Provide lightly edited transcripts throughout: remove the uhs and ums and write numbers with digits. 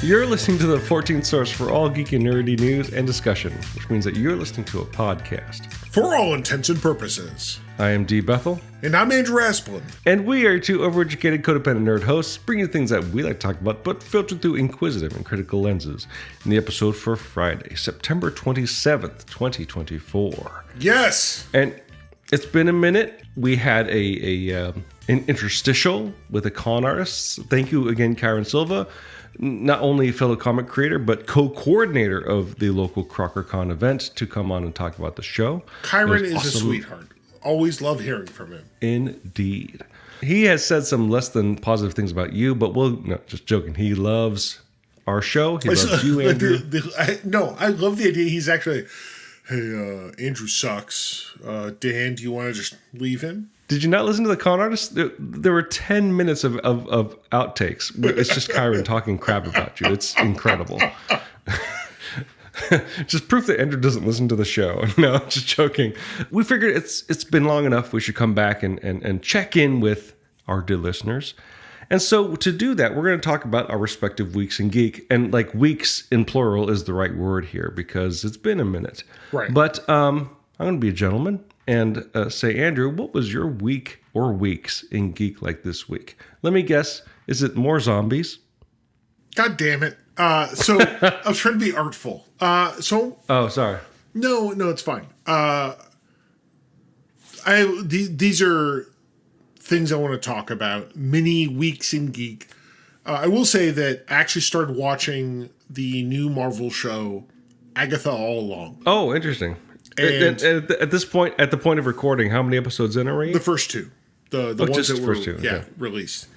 You're listening to the 14th source for all geek and nerdy news and discussion, which means that you're listening to a podcast. For all intents and purposes. I am D. Bethel. And I'm Andrew Asplin. And we are two overeducated, codependent nerd hosts, bringing you things that we like to talk about, but filtered through inquisitive and critical lenses. In the episode for Friday, September 27th, 2024. Yes! And it's been a minute. We had an interstitial with the con artists. Thank you again, Kyron Silva. Not only fellow comic creator, but co-coordinator of the local CrockerCon event to come on and talk about the show. Kyron is awesome. A sweetheart. Always love hearing from him. Indeed. He has said some less than positive things about you, but no, just joking. He loves our show. He loves you, Andrew. I love the idea. He's actually, hey, Andrew sucks. Dan, do you want to just leave him? Did you not listen to the con artists? There were 10 minutes of outtakes. It's just Kyron talking crap about you. It's incredible. Just proof that Andrew doesn't listen to the show. No, just joking. We figured it's been long enough. We should come back and check in with our dear listeners. And so to do that, we're going to talk about our respective weeks in geek. And like weeks in plural is the right word here because it's been a minute. Right. But I'm going to be a gentleman and say, Andrew, what was your week or weeks in geek like this week? Let me guess. Is it more zombies? God damn it. So I was trying to be artful. Oh, sorry. No, it's fine. These are things I want to talk about. Mini weeks in geek. I will say that I actually started watching the new Marvel show, Agatha All Along. Oh, interesting. And at this point, at the point of recording, how many episodes in are we? The first two. The ones that were okay. Released.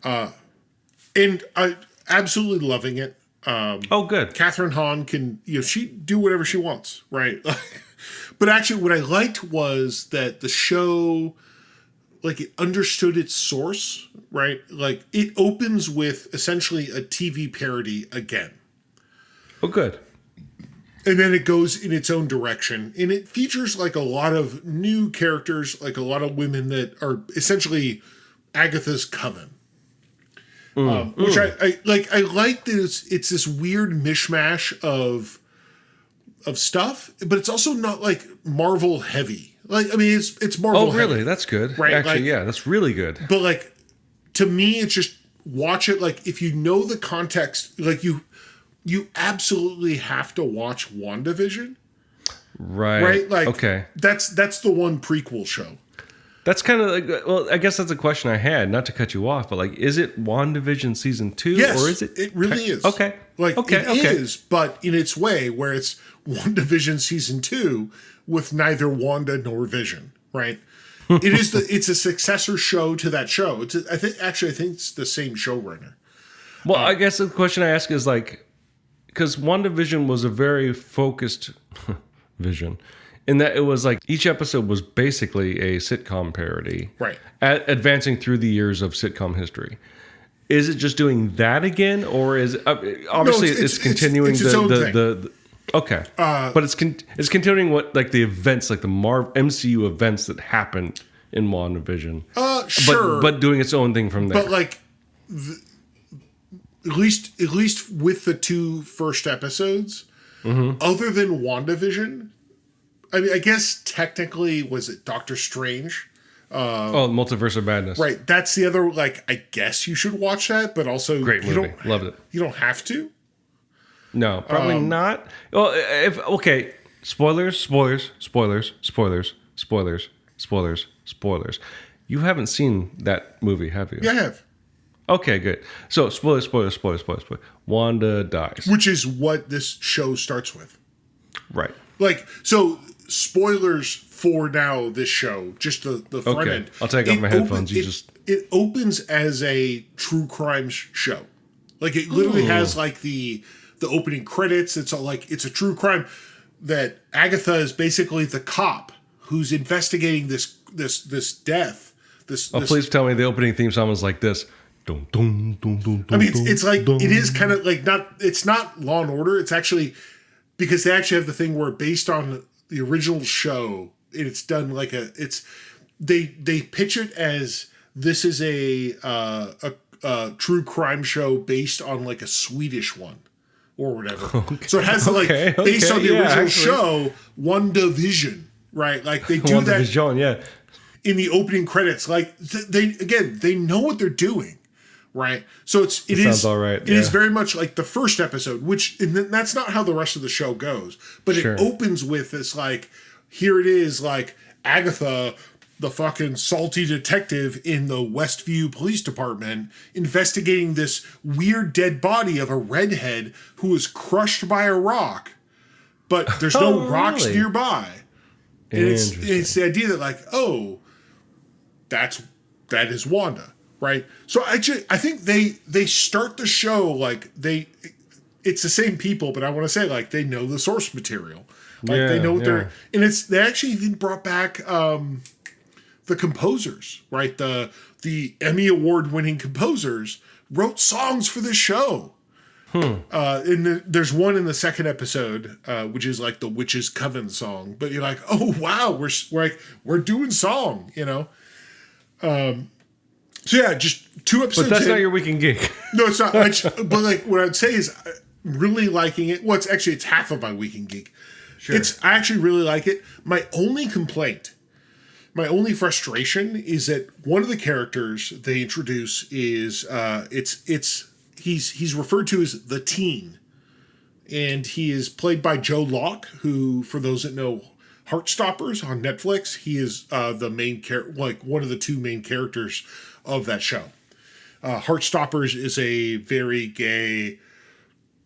And I absolutely loving it. Good. Catherine Hahn can, she do whatever she wants, right? But actually what I liked was that the show, like, it understood its source, right? Like, it opens with essentially a TV parody again. Oh, good. And then it goes in its own direction. And it features, like, a lot of new characters, like a lot of women that are essentially Agatha's coven. Which I like. I like that it's this weird mishmash of stuff, but it's also not like Marvel heavy. Like, I mean, it's Marvel. Oh, really? Heavy, that's good. right? Actually, like, yeah, that's really good. But like, to me, it's just watch it. Like, if you know the context, like you absolutely have to watch WandaVision. Right. Right. Like, okay. That's the one prequel show. That's kind of like, well, I guess that's a question I had, not to cut you off, but like, is it WandaVision season 2? Yes, or is it? It really is. Okay. Like, it is, but in its way, where it's WandaVision season 2 with neither Wanda nor Vision, right? It's a successor show to that show. I think it's the same showrunner. Well, I guess the question I ask is like, because WandaVision was a very focused vision. In that it was like each episode was basically a sitcom parody, right? Advancing through the years of sitcom history. Is it just doing that again, or is obviously it's continuing its own thing. Okay, but it's continuing what like the events, like the MCU events that happened in WandaVision. Sure, but doing its own thing from there. But like, at least with the two first episodes, other than WandaVision. I mean, I guess technically, was it Doctor Strange? Multiverse of Madness. Right. That's the other, like, I guess you should watch that, but also... Great movie. Loved it. You don't have to? No, probably not. Well, spoilers. You haven't seen that movie, have you? Yeah, I have. Okay, good. So, spoilers. Wanda dies. Which is what this show starts with. Right. Like, so... Spoilers for now this show, just the front end. I'll take off my headphones. It opens as a true crime show. Like, it literally has like the opening credits. It's all like, it's a true crime that Agatha is basically the cop who's investigating this death. Please tell me the opening theme song was like this. Dun, dun, dun, dun, I mean, it's like, dun, it is kind of like it's not Law and Order. It's actually, because they actually have the thing where based on the original show, it's done like they pitch it as this is a true crime show based on like a Swedish one or whatever. Okay. So it has like based on the original show, WandaVision, right? Like they do that in the opening credits. Like they know what they're doing, right? So it sounds all right. It is very much like the first episode, which that's not how the rest of the show goes. But it opens with this like, here it is, like Agatha, the fucking salty detective in the Westview Police Department, investigating this weird dead body of a redhead who was crushed by a rock, but there's no rocks nearby. And it's the idea that like, that is Wanda, right? So I think they start the show like it's the same people, but I want to say like they know the source material, like they know what they're, and they actually even brought back the composers, right? The Emmy Award winning composers wrote songs for this show. And there's one in the second episode, which is like the Witch's Coven song. But you're like, oh wow, we're doing song, you know. So yeah, just 2 episodes. But that's not your Week in Geek. No, it's not. But like what I'd say is, I'm really liking it. Well, it's half of my Week in Geek. Sure. I actually really like it. My only complaint. My only frustration is that one of the characters they introduce is he's referred to as the Teen, and he is played by Joe Locke, who, for those that know Heartstoppers on Netflix, he is the main one of the 2 main characters of that show. Heartstoppers is a very gay,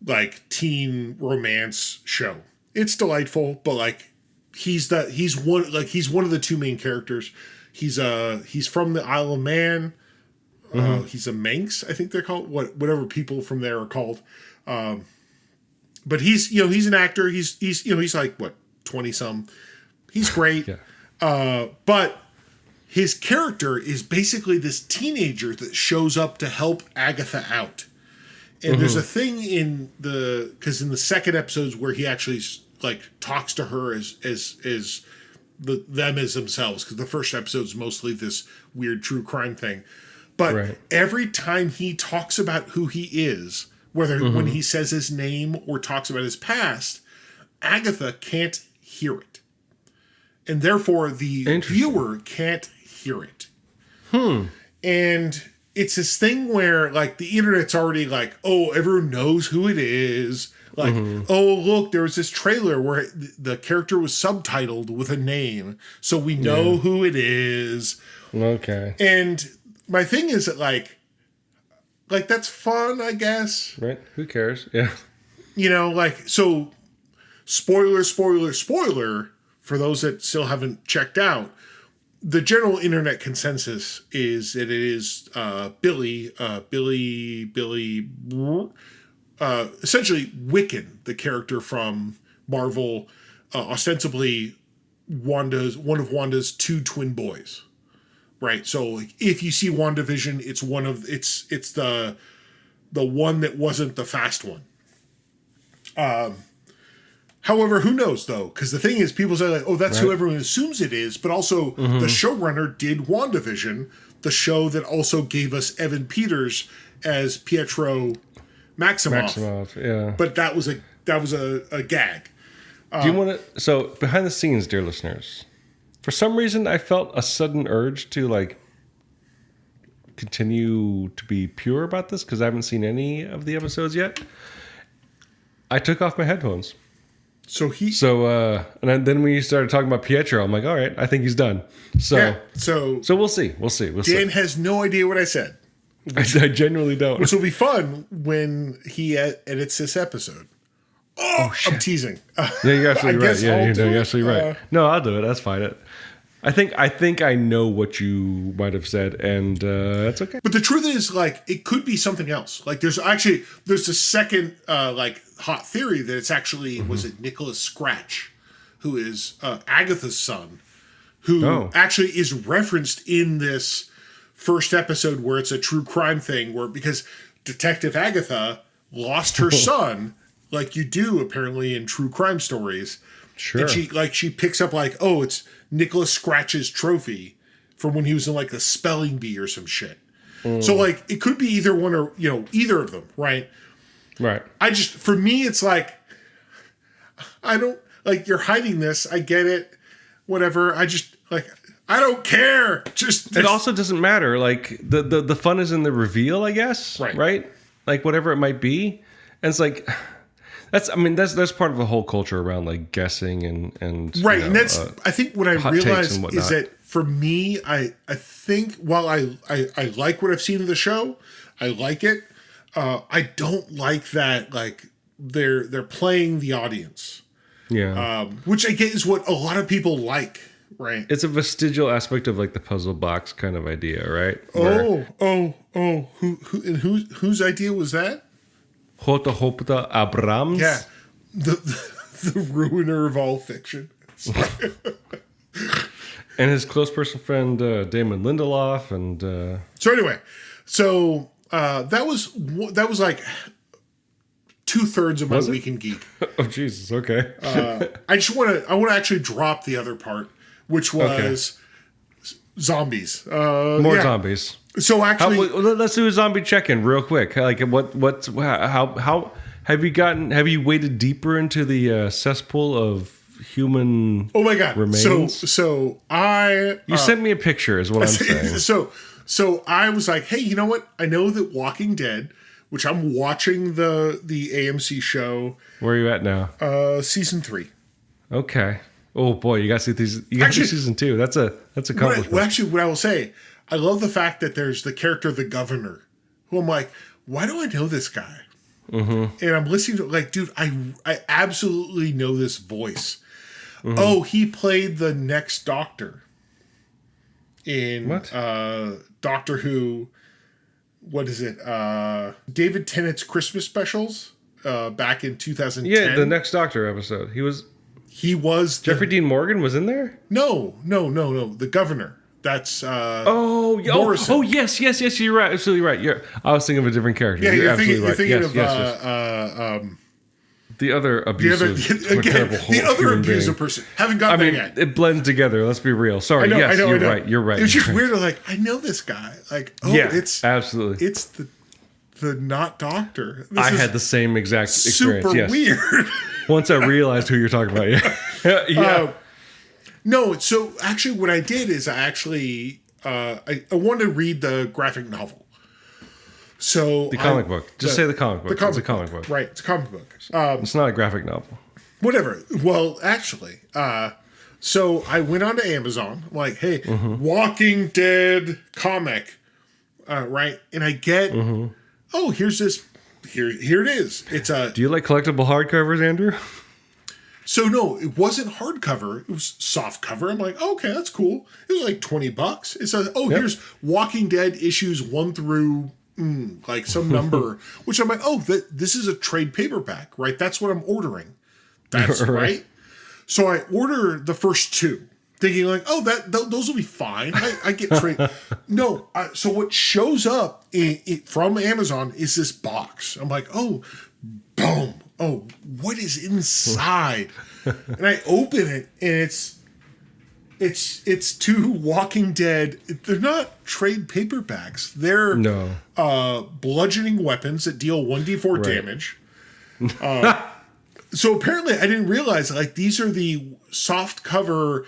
like teen romance show. It's delightful, but like. He's one of the 2 main characters. He's from the Isle of Man. He's a Manx, I think they're called, whatever people from there are called. But he's an actor. He's like what, 20 some. He's great. But his character is basically this teenager that shows up to help Agatha out. And there's a thing because in the second episodes where he actually like talks to her as them as themselves, because the first episode is mostly this weird true crime thing. But every time he talks about who he is, whether when he says his name or talks about his past, Agatha can't hear it. And therefore the viewer can't hear it. And it's this thing where like the internet's already like, oh, everyone knows who it is. Like, oh, look, there was this trailer where the character was subtitled with a name, so we know who it is. Okay. And my thing is that, like that's fun, I guess. Right? Who cares? Yeah. You know, like, so, spoiler, for those that still haven't checked out, the general internet consensus is that it is Billy, essentially Wiccan, the character from Marvel, ostensibly one of Wanda's 2 twin boys, right? So like, if you see WandaVision, it's the one that wasn't the fast one. However, who knows though? Because the thing is, people say like, oh, that's who everyone assumes it is, but also the showrunner did WandaVision, the show that also gave us Evan Peters as Pietro Maximoff, yeah. But that was a gag. Do you want to? So behind the scenes, dear listeners, for some reason I felt a sudden urge to like continue to be pure about this because I haven't seen any of the episodes yet. I took off my headphones. And then when you started talking about Pietro, I'm like, all right, I think he's done. So we'll see. Dan has no idea what I said. I genuinely don't. Which will be fun when he edits this episode. Oh, shit. I'm teasing. Yeah, you're absolutely right. Yeah, you're absolutely right. No, I'll do it. That's fine. I think I know what you might have said, and that's okay. But the truth is, like, it could be something else. Like, there's a second hot theory that it's actually was it Nicholas Scratch, who is Agatha's son, who actually is referenced in this first episode where it's a true crime thing, because Detective Agatha lost her son, like you do apparently in true crime stories. Sure. And she picks up like, oh, it's Nicholas Scratch's trophy from when he was in like a spelling bee or some shit. So like it could be either one or either of them, right? Right. For me, it's like I don't like you're hiding this. I get it, whatever. I don't care. It also doesn't matter. Like the fun is in the reveal, I guess. Right. Like whatever it might be, and it's like. That's part of the whole culture around like guessing and right, and that's I think what I realized is that for me, I think while I like what I've seen of the show, I like it. I don't like that like they're playing the audience, which I get is what a lot of people like, right? It's a vestigial aspect of like the puzzle box kind of idea, right? Whose idea was that? Hopta Abrams. Yeah. The ruiner of all fiction. And his close personal friend, Damon Lindelof. And so anyway, that was like 2/3 of my week in geek. Oh, Jesus. Okay. I want to actually drop the other part, which was zombies. More zombies. So actually, let's do a zombie check-in real quick. Like, how have you waded deeper into the cesspool of human? Oh my God! Remains? So you sent me a picture, is what I'm saying. So I was like, hey, you know what? I know that Walking Dead, which I'm watching the AMC show. Where are you at now? Season 3. Okay. Oh boy, you got to see these. You got to see season 2. That's accomplishment. What I will say. I love the fact that there's the character, the governor, who I'm like, why do I know this guy? Mm-hmm. And I'm listening to like, dude, I absolutely know this voice. Mm-hmm. Oh, he played the next Doctor in Doctor Who. What is it? David Tennant's Christmas specials back in 2010. Yeah, the next Doctor episode. He was Jeffrey Dean Morgan was in there? No. The governor. That's Morrison. Oh yes, you're right, absolutely right. I was thinking of a different character. Yeah, you're thinking of the other abusive, the other abusive person. Haven't got there yet. It blends together. Let's be real. Sorry. I know. You're right. It's just weird. Like I know this guy. Like it's absolutely. It's the not Doctor. I had the same exact experience. Super weird. Once I realized who you're talking about. Yeah. No, so actually what I did is I wanted to read the graphic novel. So the comic book. Just say the comic book. It's a comic book. Right, it's a comic book. It's not a graphic novel. Whatever. Well, actually, so I went on to Amazon. I'm like, hey, Walking Dead comic. Right? And I get, here's this. Here it is. It's a. Do you like collectible hardcovers, Andrew? So no, it wasn't hardcover. It was soft cover. I'm like, okay, that's cool. It was like $20. It says, here's Walking Dead issues 1 through like some number, which I'm like, this is a trade paperback, right? That's what I'm ordering. That's right. So I order the first 2, thinking like, those will be fine. I get trade. No, so what shows up from Amazon is this box. I'm like, boom. Oh, what is inside? And I open it, and it's 2 Walking Dead. They're not trade paperbacks. They're bludgeoning weapons that deal 1d4 damage. So apparently, I didn't realize like these are the soft cover,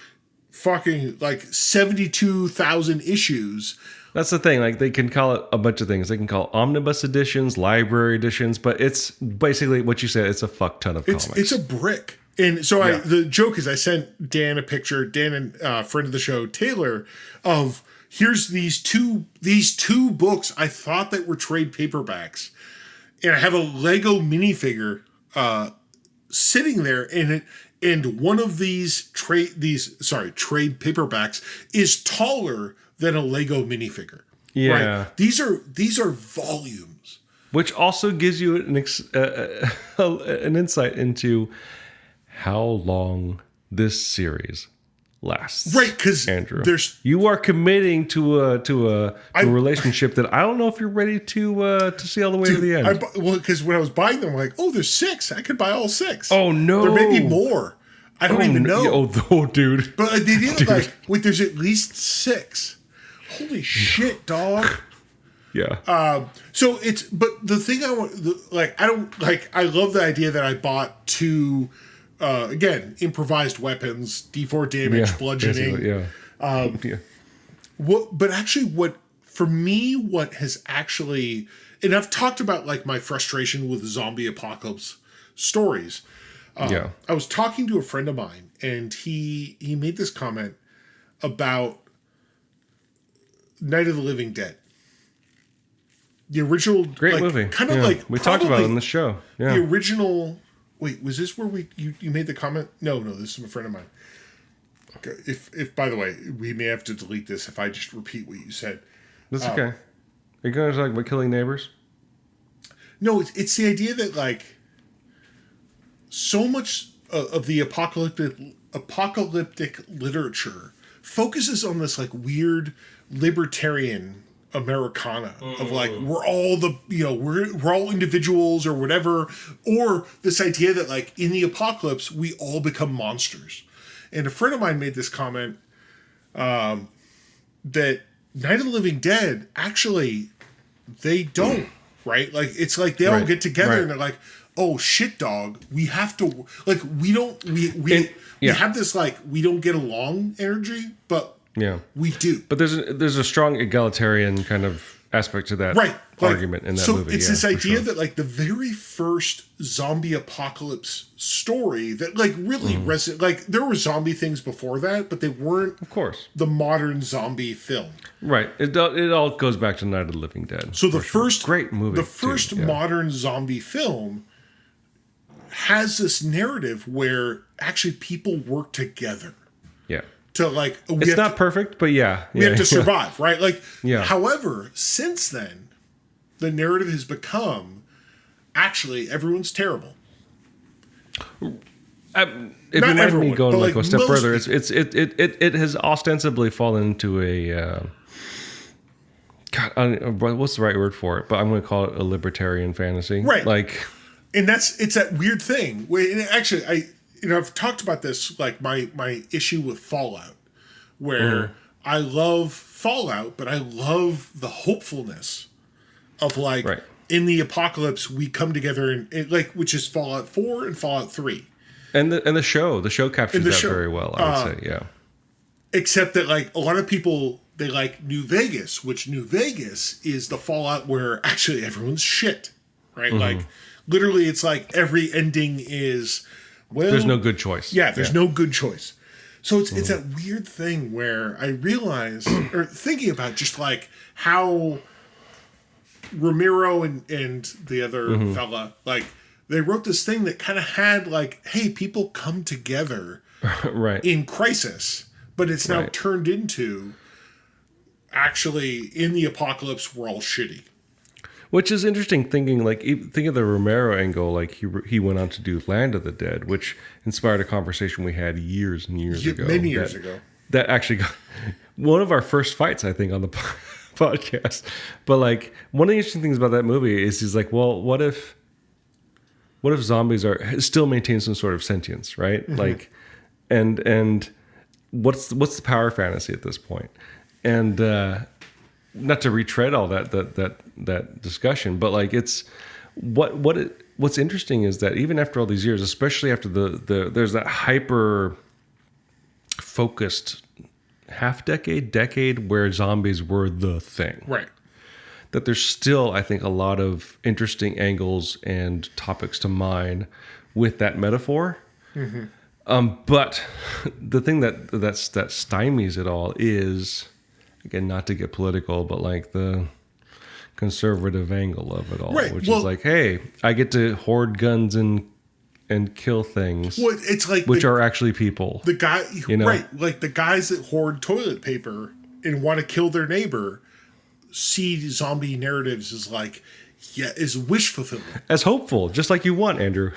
fucking like 72,000 issues. That's the thing. Like they can call it a bunch of things. They can call it omnibus editions, library editions, but it's basically what you said. It's a fuck ton of comics. It's a brick. And so the joke is I sent Dan a picture, Dan and friend of the show, Taylor, of here's these two books I thought that were trade paperbacks. And I have a Lego minifigure sitting there and one of these trade paperbacks is taller than a Lego minifigure. Yeah. Right? These are volumes. Which also gives you an insight into how long this series lasts. Right, because Andrew, you are committing to a relationship that I don't know if you're ready to see all the way to the end. Because when I was buying them, I'm like, there's 6. I could buy all 6. Oh no, there may be more. I don't even know. Oh, dude. But they did like, wait, there's at least 6. Holy shit, dog. So but the thing I love the idea that I bought two, again, improvised weapons, D4 damage, bludgeoning. What has actually, and I've talked about like my frustration with zombie apocalypse stories. I was talking to a friend of mine, and he made this comment about Night of the Living Dead. The original, great movie, kind of like we talked about it on the show. Yeah, the original. Wait, was this where you made the comment? No, this is a friend of mine. If by the way, we may have to delete this if I just repeat what you said. That's okay. Are you going to talk about killing neighbors? No, it's the idea that like so much of the apocalyptic literature focuses on this like weird libertarian Americana of like we're all we're all individuals or whatever, or this idea that like in the apocalypse we all become monsters. And a friend of mine made this comment that Night of the Living Dead actually they don't, right? Like it's like they all get together and they're like, oh shit, dog, we have to like we have this like we don't get along energy, but we do. But there's a strong egalitarian kind of aspect to that argument in that movie. So it's this idea that like the very first zombie apocalypse story that like really like there were zombie things before that, but they weren't, of course, the modern zombie film. Right. It all goes back to Night of the Living Dead. So the first great movie, the first modern zombie film has this narrative where actually people work together. Yeah. To like, it's not perfect, but we have to survive, right? Like, however, since then, the narrative has become actually everyone's terrible. If you mind me going like a step further, it has ostensibly fallen into a what's the right word for it? But I'm going to call it a libertarian fantasy, right? Like, and it's that weird thing. And actually, I've talked about this, like my issue with Fallout, where I love Fallout, but I love the hopefulness of like in the apocalypse we come together and like, which is Fallout 4 and Fallout 3, and the show captures that very well. I would say, except that like a lot of people they like New Vegas, which New Vegas is the Fallout where actually everyone's shit, right? Like literally, it's like every ending is. Well, there's no good choice. Yeah, there's no good choice. So it's that weird thing where I realize, or thinking about just like how Romero and the other fella, like they wrote this thing that kind of had like, hey, people come together in crisis, but it's now turned into actually in the apocalypse we're all shitty. Which is interesting, think of the Romero angle. Like he went on to do Land of the Dead, which inspired a conversation we had years and years ago. Many years ago. That actually got one of our first fights, I think, on the podcast. But like one of the interesting things about that movie is he's like, well, what if zombies still maintain some sort of sentience, right? Like, and what's the power fantasy at this point? And not to retread all that discussion, but like it's what's interesting is that even after all these years, especially after there's that hyper focused decade where zombies were the thing, right? That there's still, I think, a lot of interesting angles and topics to mine with that metaphor. But the thing that stymies it all is, again, not to get political, but like the conservative angle of it all, which is like, hey, I get to hoard guns and kill things. Well, it's like which are actually people. The guy, right? Like the guys that hoard toilet paper and want to kill their neighbor see zombie narratives as like, is wish fulfillment, as hopeful, just like you want, Andrew.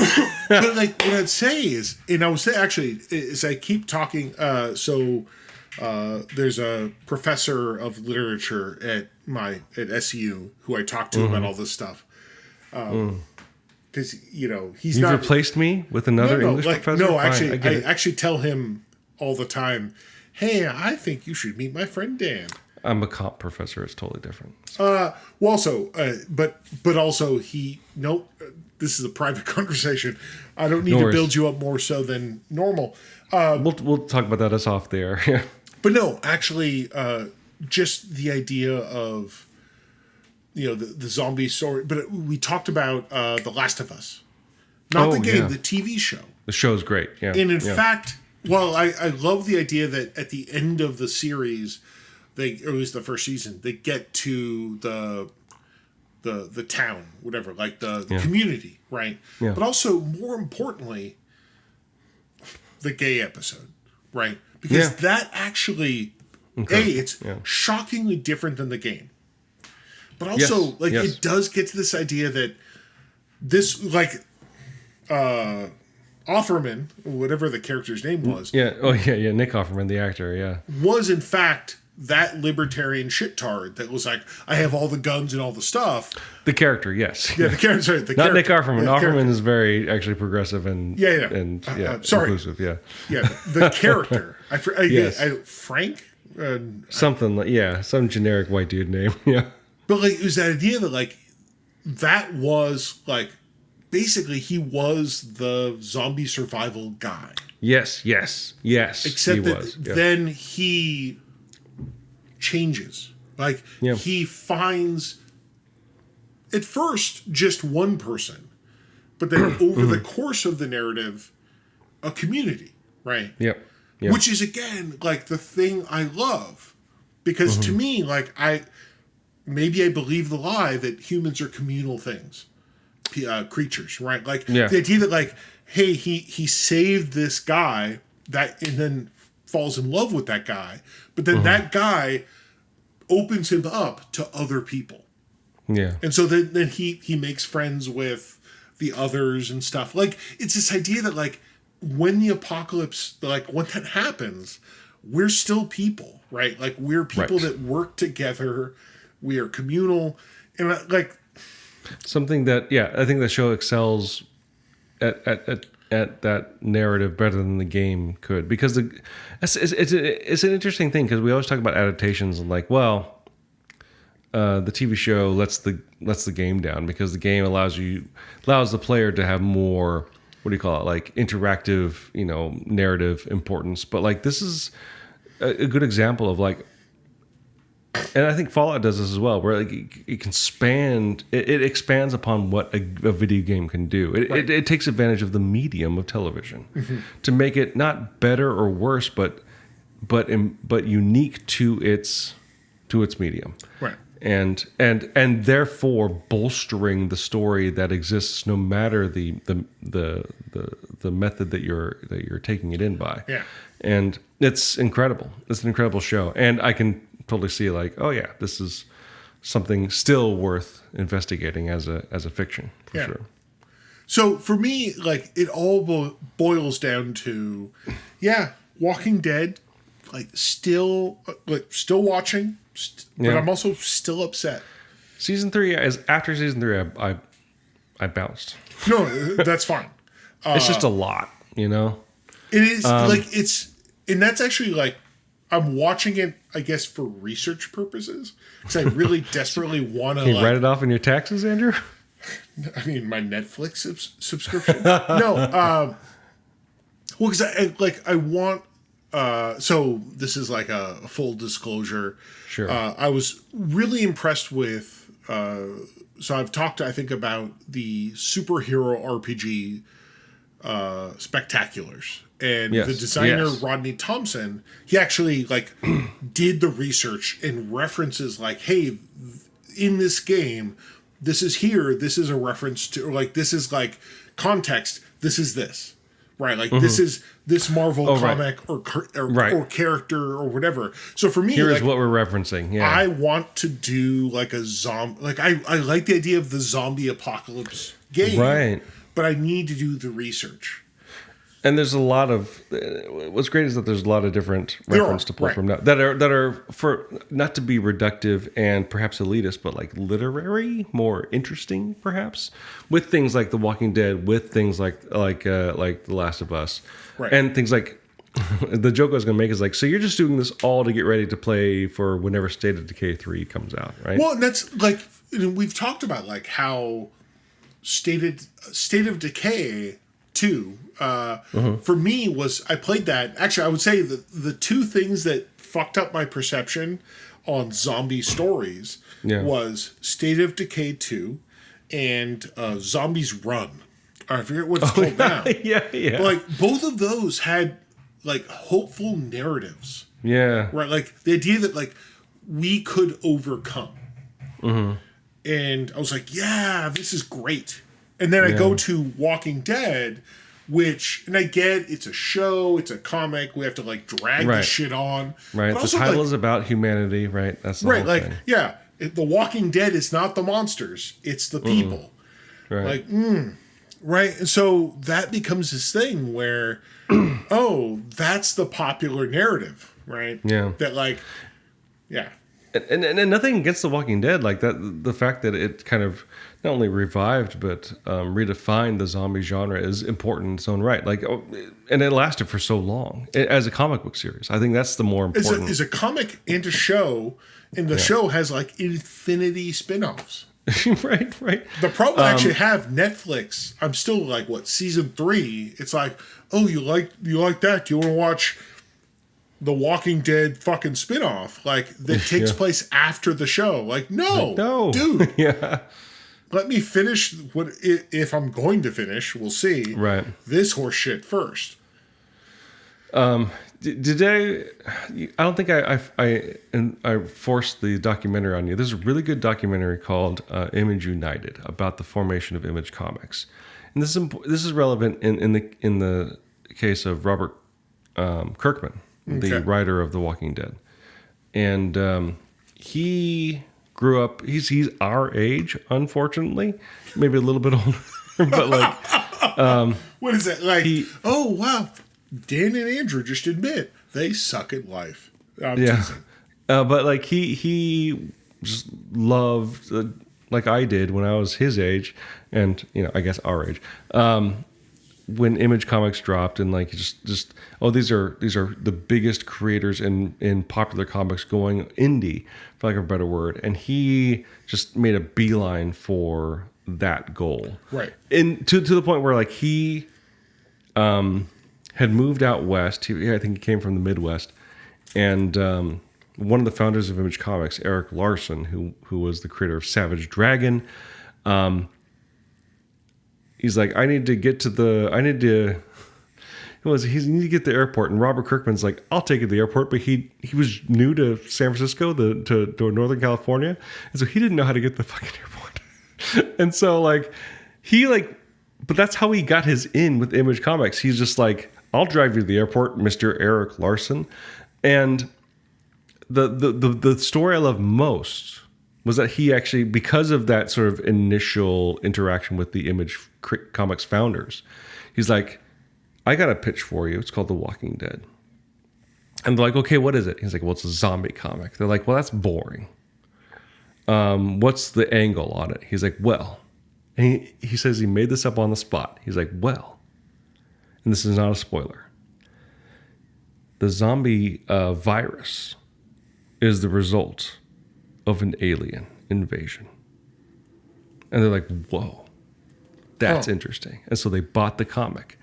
But like what I'd say is, and I would say actually, is I keep talking. There's a professor of literature at SU who I talk to about all this stuff. Because he's You've replaced me with another English professor. No, actually, I actually tell him all the time, "Hey, I think you should meet my friend Dan." I'm a comp professor. It's totally different. Well, also, but also this is a private conversation. I don't need to build you up more so than normal. We'll talk about that as off the air. Yeah. But no, actually, just the idea of, the zombie story. But we talked about The Last of Us. Not the game, the TV show. The show's great, yeah. And in fact, I love the idea that at the end of the series, or at least the first season, they get to the town, whatever, like the community, right? Yeah. But also, more importantly, the gay episode, right? Because that actually, it's shockingly different than the game. But also, it does get to this idea that this, Offerman, whatever the character's name was. Nick Offerman, the actor, was in fact that libertarian shittard that was like, I have all the guns and all the stuff. The character, yes. Yeah, the character. Sorry, Not Nick Offerman. Offerman is very actually progressive and sorry, inclusive. Yeah, the character. Frank. Something some generic white dude name. Yeah, but it was that idea that that was basically he was the zombie survival guy. Yes. Except then he changes. He finds at first just one person, but then over the course of the narrative, a community, right? Yep. Which is again the thing I love, because to me, I believe the lie that humans are communal things, creatures, right? The idea that hey, he saved this guy and then falls in love with that guy, but then that guy opens him up to other people. Yeah. And so then he makes friends with the others and stuff. It's this idea that when the apocalypse, when that happens, we're still people, right? We're people that work together. We are communal. And something that, I think the show excels at that narrative better than the game could, because it's an interesting thing, because we always talk about adaptations and the TV show lets the game down, because the game allows the player to have more, what do you call it, interactive, narrative importance. But this is a good example of and I think Fallout does this as well, where it can it expands upon what a video game can do. It takes advantage of the medium of television to make it not better or worse, but unique to its medium, right? And therefore bolstering the story that exists, no matter the method that you're taking it in by. Yeah, and it's incredible. It's an incredible show, and I can totally see this is something still worth investigating as a fiction for sure. So for me, it all boils down to, Walking Dead, still watching, but I'm also still upset. Season 3 after season 3, I bounced. No, that's fine. It's just a lot, It is and that's actually I'm watching it, I guess, for research purposes, because I really desperately want to. Can you write it off in your taxes, Andrew? I mean, my Netflix subscription. No, well, because I want. So this is a full disclosure. Sure. I was really impressed with. So I've talked, I think, about the superhero RPG Spectaculars. And the designer, Rodney Thompson, he actually did the research and references hey, in this game, this is here, this is a reference to, or this is context, this is this, right? This is this Marvel comic or character or whatever. So for me, here is what we're referencing. Yeah, I want to do a zombie. I like the idea of the zombie apocalypse game, right? But I need to do the research. And there's a lot of what's great is that there's a lot of different reference to pull from that are for not to be reductive and perhaps elitist, but literary, more interesting perhaps, with things like The Walking Dead, with things like The Last of Us, and things like the joke I was going to make is like, so you're just doing this all to get ready to play for whenever State of Decay 3 comes out, right? Well, and that's like, we've talked about like how State of Decay 2 for me was, I played that. Actually, I would say the two things that fucked up my perception on zombie stories was State of Decay 2 and Zombies Run. I forget what it's called now. Yeah. But like both of those had like hopeful narratives. Yeah. Right. Like the idea that like we could overcome. And I was like, yeah, this is great. And then I go to Walking Dead, which, and I get it's a show, it's a comic, we have to like drag this shit on. Right. But The title is about humanity, right? That's the whole thing. Yeah. The Walking Dead is not the monsters, it's the people. Right. Like, right. And so that becomes this thing where, oh, that's the popular narrative, right? Yeah. That like, yeah. And nothing against The Walking Dead, like that. The fact that it kind of not only revived but redefined the zombie genre is important in its own right. Like, and it lasted for so long as a comic book series. I think that's the more important. Is a comic and a show, and the show has like infinity spin-offs. right. The problem I actually have Netflix. I'm still like season 3. It's like, oh, you like that? Do you want to watch the Walking Dead fucking spinoff that takes place after the show? Like, no, dude. Yeah. Let me finish what if I'm going to finish. We'll see. Right. This horse shit first. Did I don't think I forced the documentary on you. There's a really good documentary called Image United about the formation of Image Comics, and this is relevant in the case of Robert Kirkman, the writer of The Walking Dead, and he grew up. He's our age, unfortunately, maybe a little bit older, but like, what is that like? Oh wow. Dan and Andrew just admit they suck at life. I'm teasing. But like he just loved, like I did when I was his age, and I guess our age. When Image Comics dropped, and like just these are the biggest creators in popular comics going indie, for lack of a better word, and he just made a beeline for that goal. Right. And to the point where like he had moved out west. I think he came from the Midwest, and one of the founders of Image Comics, Eric Larson, who was the creator of Savage Dragon, he's like, you need to get to the airport, and Robert Kirkman's like, I'll take you to the airport, but he was new to San Francisco, to Northern California, and so he didn't know how to get to the fucking airport, and so like but that's how he got his in with Image Comics. He's just like, I'll drive you to the airport, Mr. Eric Larson. And the story I love most was that he actually, because of that sort of initial interaction with the Image Comics founders, he's like, I got a pitch for you. It's called The Walking Dead. And they're like, okay, what is it? He's like, well, it's a zombie comic. They're like, well, that's boring. What's the angle on it? He's like, well, and he says he made this up on the spot. He's like, well, and this is not a spoiler, the zombie virus is the result of an alien invasion. And they're like, whoa, that's interesting. And so they bought the comic.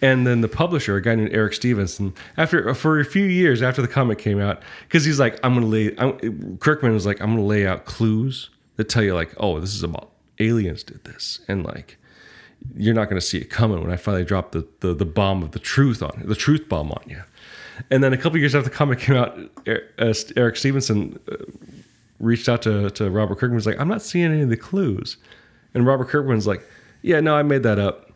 And then the publisher, a guy named Eric Stevenson, for a few years after the comic came out, because he's like, Kirkman was like, I'm going to lay out clues that tell you like, oh, this is about aliens did this, and like you're not going to see it coming when I finally drop the bomb of the truth on it, the truth bomb on you. And then a couple years after the comic came out, Eric Stevenson reached out to Robert Kirkman. Was like, I'm not seeing any of the clues, and Robert Kirkman's like, yeah, no, I made that up.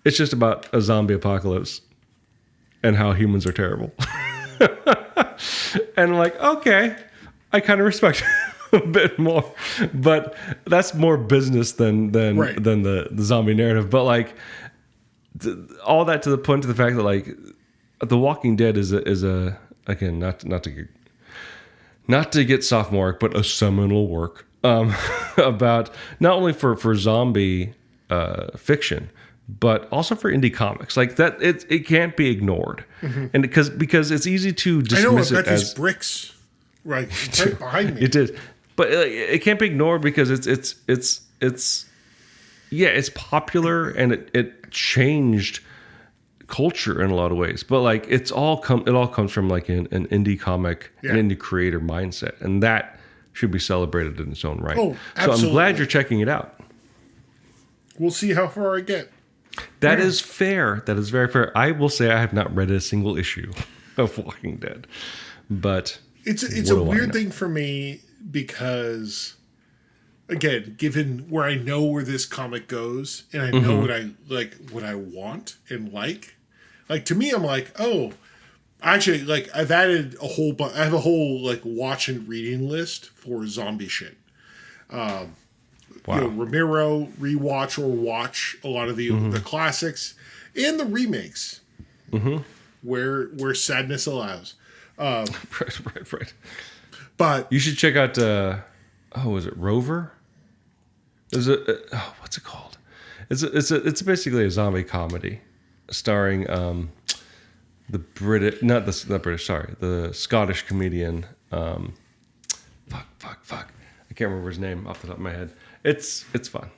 It's just about a zombie apocalypse and how humans are terrible. And I'm like, okay, I kind of respect it a bit more, but that's more business than the zombie narrative. But like all that to the point to the fact that like The Walking Dead is a again not to get sophomoric, but a seminal work about not only for zombie fiction, but also for indie comics. Like that, it can't be ignored, and because it's easy to dismiss I know it these as bricks right behind me. it is, but it can't be ignored because it's popular and it changed culture in a lot of ways. But like it all comes from like an indie comic, an indie creator mindset, and that should be celebrated in its own right. Oh, so absolutely. I'm glad you're checking it out. We'll see how far I get. That is fair. That is very fair. I will say I have not read a single issue of Walking Dead, but it's a weird thing for me because, again, given where I know where this comic goes and I know what I like, what I want and like to me, I'm like, oh, actually, like I've added I have a whole like watch and reading list for zombie shit. Wow. You know, Romero, rewatch or watch a lot of the classics and the remakes where sadness allows. Right. But you should check out. Was it Rover? Is it? What's it called? It's basically a zombie comedy starring the Scottish comedian. Fuck. I can't remember his name off the top of my head. It's fun.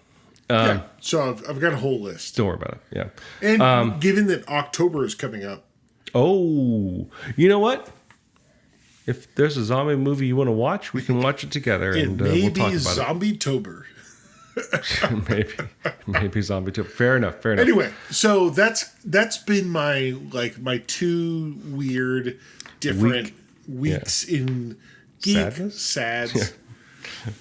So I've got a whole list. Don't worry about it. Yeah. And given that October is coming up. Oh, you know what? If there's a zombie movie you want to watch, we can watch it together, and we'll talk about Zombie-tober. maybe Zombie-tober. Fair enough. Anyway, so that's been my two weird, different weeks in geek. Sad.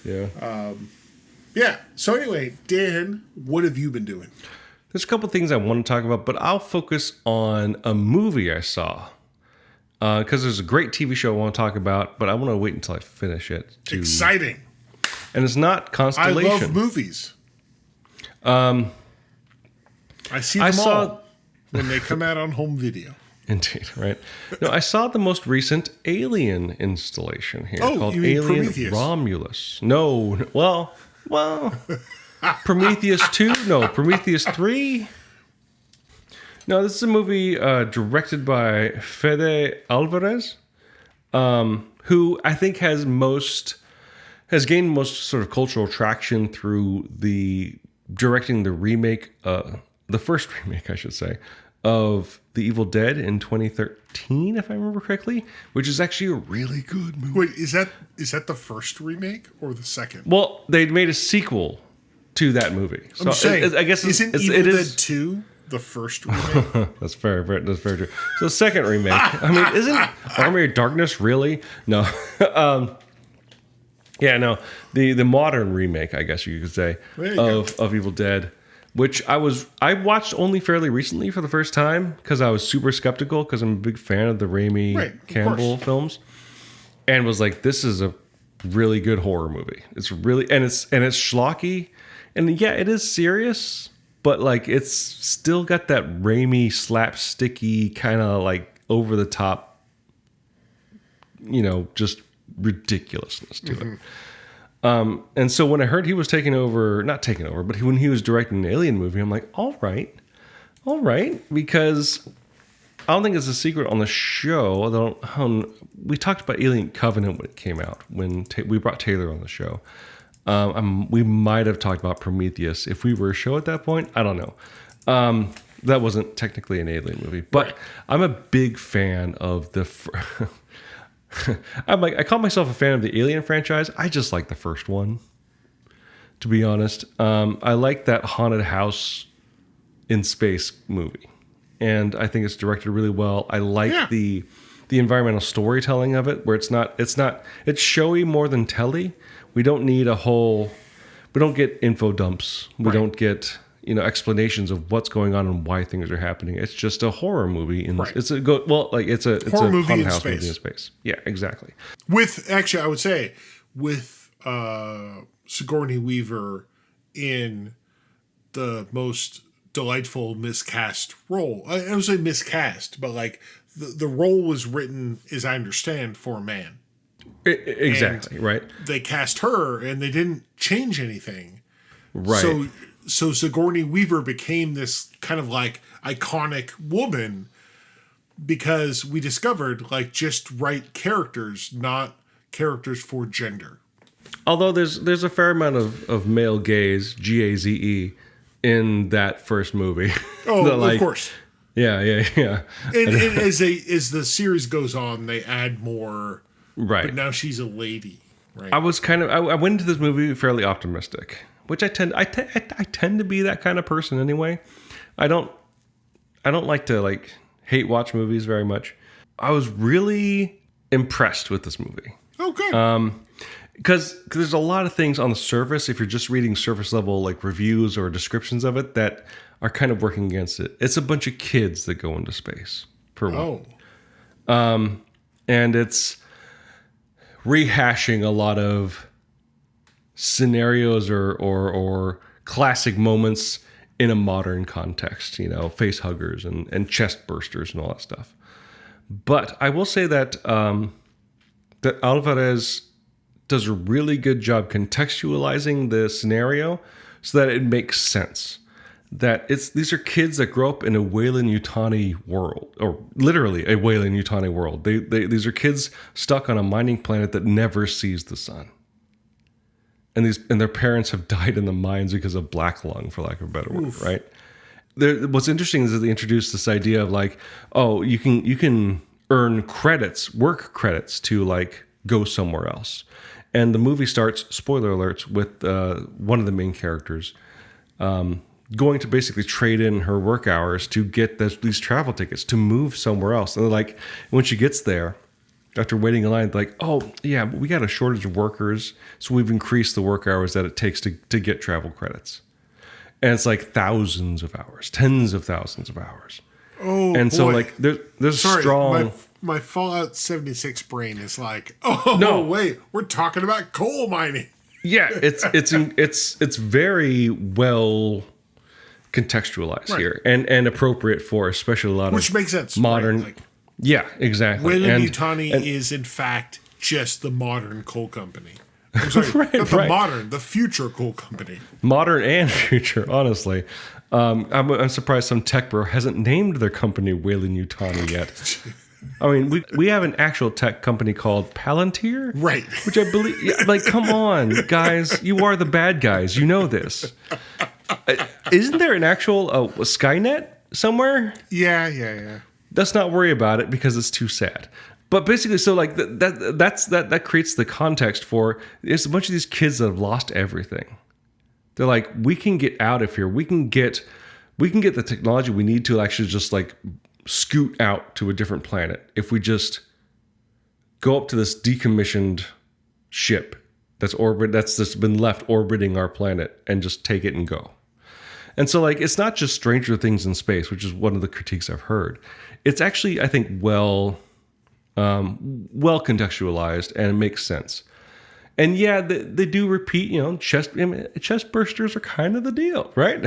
Yeah. So anyway, Dan, what have you been doing? There's a couple things I want to talk about, but I'll focus on a movie I saw. Because there's a great TV show I want to talk about, but I want to wait until I finish it. Exciting. And it's not Constellation. I love movies. I see them all when they come out on home video. Indeed, right? No, I saw the most recent Alien installation here called you mean Alien Prometheus. Romulus. No, well, Prometheus 2? No, Prometheus 3? No, this is a movie directed by Fede Alvarez, who I think has gained most sort of cultural traction through directing the remake, the first remake, I should say, of The Evil Dead in 2013, if I remember correctly, which is actually a really good movie. Wait, is that the first remake or the second? Well, they made a sequel to that movie. So I'm saying, I guess isn't Evil Dead 2 the first remake? That's very true. So the second remake. I mean, isn't Army of Darkness really? No. The modern remake, I guess you could say, of Evil Dead, which I watched only fairly recently for the first time because I was super skeptical because I'm a big fan of the Raimi Campbell films, and was like, this is a really good horror movie. It's really and it's schlocky, and it is serious, but like it's still got that Raimi slapsticky kind of like over the top, just ridiculousness to it. And so when I heard he was not taking over, but when he was directing an Alien movie, I'm like, all right, because I don't think it's a secret on the show. We talked about Alien Covenant when it came out, when we brought Taylor on the show. We might have talked about Prometheus if we were a show at that point. I don't know. That wasn't technically an Alien movie, but I'm a big fan of the... I call myself a fan of the Alien franchise. I just like the first one, to be honest. I like that haunted house in space movie, and I think it's directed really well. I like the environmental storytelling of it, where it's showy more than telly. We don't get info dumps. We don't get explanations of what's going on and why things are happening. It's just a horror movie. It's a horror movie in space. Movie in space. Yeah, exactly. I would say with Sigourney Weaver in the most delightful miscast role. I would say miscast, but like the role was written, as I understand, for a man. Exactly, right. They cast her and they didn't change anything. Right. So so Sigourney Weaver became this kind of like iconic woman because we discovered like just right characters, not characters for gender. Although there's a fair amount of male gaze, GAZE, in that first movie. Oh, like, of course. Yeah. And as the series goes on, they add more. Right. But now she's a lady. Right. I went into this movie fairly optimistic, which I tend to be that kind of person anyway. I don't like to like hate watch movies very much. I was really impressed with this movie. Okay. Because there's a lot of things on the surface, if you're just reading surface level like reviews or descriptions of it, that are kind of working against it. It's a bunch of kids that go into space, for one. And it's rehashing a lot of scenarios or classic moments in a modern context, you know, face huggers and chest bursters and all that stuff. But I will say that that Alvarez does a really good job contextualizing the scenario so that it makes sense. That these are kids that grow up in a Weyland-Yutani world, or literally a Weyland-Yutani world. These are kids stuck on a mining planet that never sees the sun. And their parents have died in the mines because of black lung, for lack of a better word, right? What's interesting is that they introduced this idea of like, oh, you can earn credits, work credits to like go somewhere else. And the movie starts, spoiler alerts, with one of the main characters going to basically trade in her work hours to get these travel tickets to move somewhere else. And like when she gets there, after waiting in line, they're like, oh, yeah, we got a shortage of workers, so we've increased the work hours that it takes to get travel credits. And it's like thousands of hours, tens of thousands of hours. Oh, and boy. so like there's strong. My Fallout 76 brain is like, oh no, wait, we're talking about coal mining. Yeah, it's very well contextualized here and appropriate for especially a lot of which makes sense. Modern. Right? Like, yeah, exactly. Weyland-Yutani is in fact just the modern coal company. I'm sorry, not the modern, the future coal company. Modern and future, honestly. I'm surprised some tech bro hasn't named their company Weyland-Yutani yet. I mean, we have an actual tech company called Palantir, right? Which I believe, like, come on, guys, you are the bad guys. You know this. Isn't there an actual Skynet somewhere? Yeah. Let's not worry about it because it's too sad. But basically, so like that creates the context for it's a bunch of these kids that have lost everything. They're like, we can get out of here. We can get the technology we need to actually just like scoot out to a different planet if we just go up to this decommissioned ship that's just been left orbiting our planet and just take it and go. And so like it's not just Stranger Things in space, which is one of the critiques I've heard. It's actually, I think, well contextualized and it makes sense. And yeah, they do repeat, you know, chest bursters are kind of the deal, right?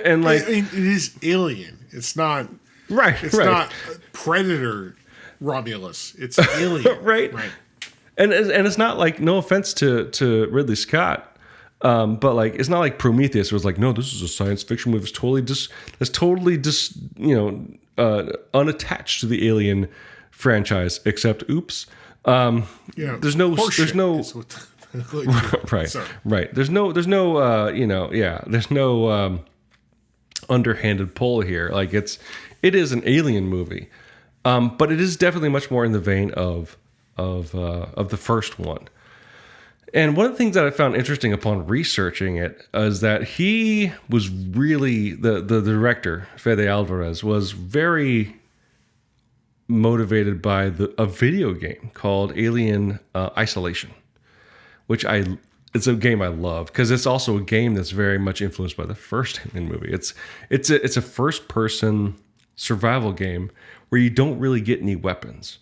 And like it is Alien. It's not right. It's not Predator Romulus. It's Alien, right? And it's not like, no offense to Ridley Scott, but like it's not like Prometheus was like, no, this is a science fiction movie. It's totally unattached to the Alien franchise, except oops. There's no right. Sorry. Right. There's no there's no underhanded pull here. Like it is an Alien movie. But it is definitely much more in the vein of the first one. And one of the things that I found interesting upon researching it is that he was really the director, Fede Alvarez, was very motivated by a video game called Alien Isolation, which it's a game I love because it's also a game that's very much influenced by the first Alien movie. It's a first person survival game where you don't really get any weapons.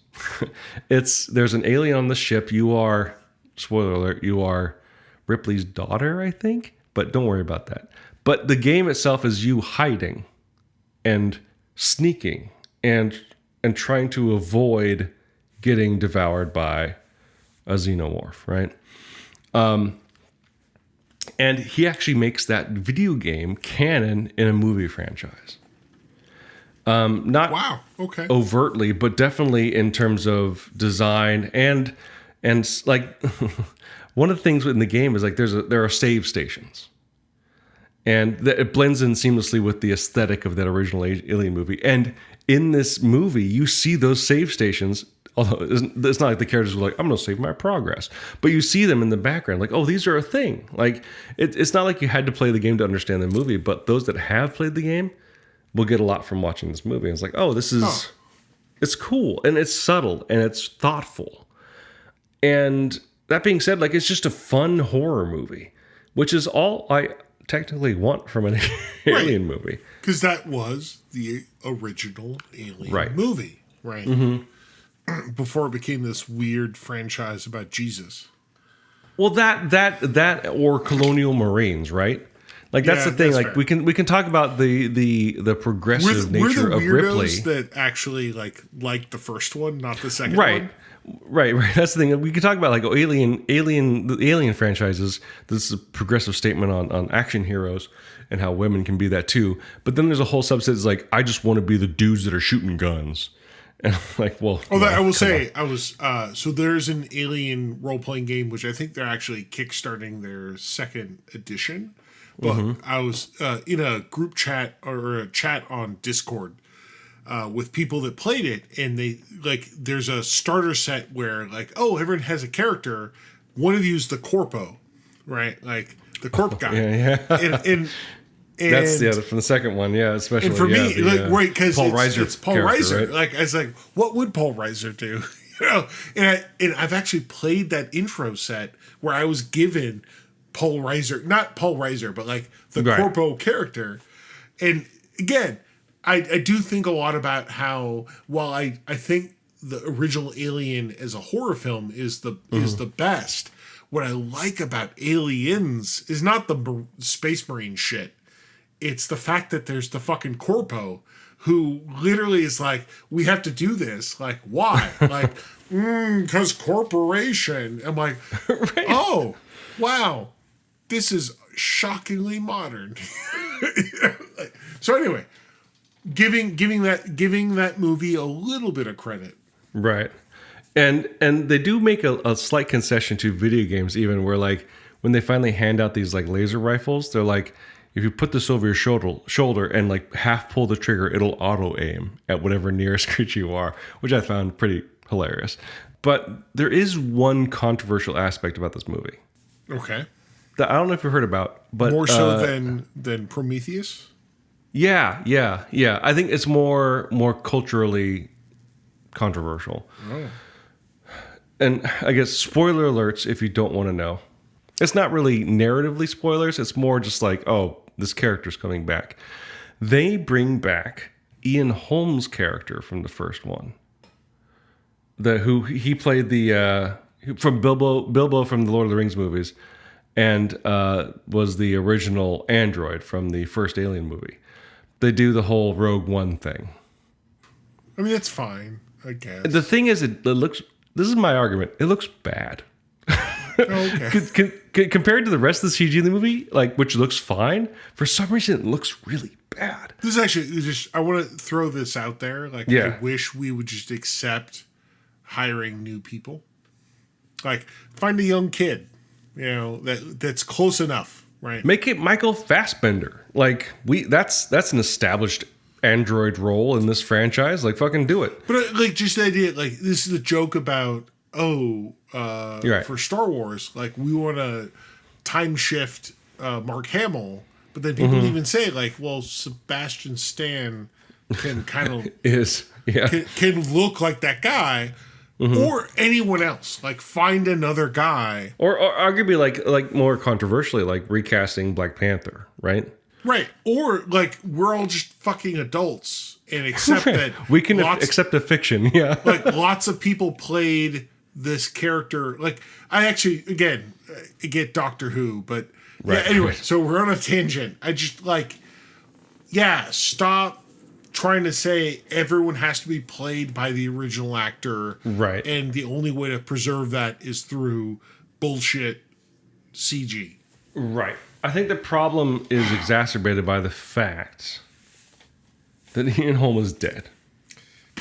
There's an alien on the ship. You are, spoiler alert, you are Ripley's daughter, I think, but don't worry about that. But the game itself is you hiding and sneaking and trying to avoid getting devoured by a xenomorph, right? And he actually makes that video game canon in a movie franchise. Not Wow. Okay. overtly, but definitely in terms of design and like one of the things in the game is like there are save stations, and it blends in seamlessly with the aesthetic of that original Alien movie. And in this movie, you see those save stations. Although it's not like the characters are like, I'm going to save my progress. But you see them in the background. Like, oh, these are a thing. Like, it's not like you had to play the game to understand the movie. But those that have played the game will get a lot from watching this movie. And it's like, oh, this is... It's cool. And it's subtle. And it's thoughtful. And that being said, like, it's just a fun horror movie. Which is all I technically want from an Alien movie. Because that was the original Alien movie. Right. Mm-hmm. Before it became this weird franchise about Jesus. Well, that or Colonial Marines, right? Like that's the thing. Like fair. we can talk about the progressive nature of Ripley. That actually like the first one, not the second one. Right. That's the thing. We can talk about like the Alien franchises. This is a progressive statement on action heroes and how women can be that too. But then there's a whole subset that's like, I just want to be the dudes that are shooting guns. And I'm like, well, I will say, I was so there's an Alien role playing game which I think they're actually kickstarting their second edition. But I was in a group chat or a chat on Discord with people that played it, and they like there's a starter set where like, oh, everyone has a character. One of you's the corpo, right? Like the corp guy. And that's from the second one, especially. And for me, right, because it's Paul Reiser. Right? Like I was like, what would Paul Reiser do? You know, and I've actually played that intro set where I was given Paul Reiser, not Paul Reiser, but like the corpo character. And again, I do think a lot about how while I think the original Alien as a horror film is the best. What I like about Aliens is not the Space Marine shit. It's the fact that there's the fucking corpo who literally is like, we have to do this. Like, why? Like, because corporation. I'm like, oh, wow. This is shockingly modern. So anyway, giving that movie a little bit of credit. Right. And they do make a slight concession to video games, even where like when they finally hand out these like laser rifles, they're like, if you put this over your shoulder and like half pull the trigger, it'll auto aim at whatever nearest creature you are, which I found pretty hilarious. But there is one controversial aspect about this movie. Okay. That I don't know if you heard about, but more so than Prometheus. Yeah. I think it's more culturally controversial. Oh. And I guess spoiler alerts if you don't want to know. It's not really narratively spoilers. It's more just like, oh, this character's coming back. They bring back Ian Holm's character from the first one. Who he played from Bilbo from the Lord of the Rings movies, and was the original android from the first Alien movie. They do the whole Rogue One thing. I mean, it's fine, I guess. The thing is, it looks. This is my argument. It looks bad. Okay. Compared to the rest of the CG in the movie, like which looks fine, for some reason it looks really bad. This is actually I want to throw this out there. Like, I wish we would just accept hiring new people. Like, find a young kid, that's close enough, right? Make it Michael Fassbender. Like that's an established android role in this franchise. Like, fucking do it. But like, just the idea, like, this is a joke about for Star Wars, like, we want to time shift Mark Hamill, but then people even say like, well, Sebastian Stan can kind of can look like that guy. Or anyone else, like find another guy, or arguably like more controversially, like recasting Black Panther, right? Right, or like we're all just fucking adults and accept that we can accept a fiction, like lots of people played this character. Like I actually, again, get Doctor Who, but anyway. So we're on a tangent. I just like, stop trying to say everyone has to be played by the original actor, right? And the only way to preserve that is through bullshit CG. Right. I think the problem is exacerbated by the fact that Ian Holm is dead.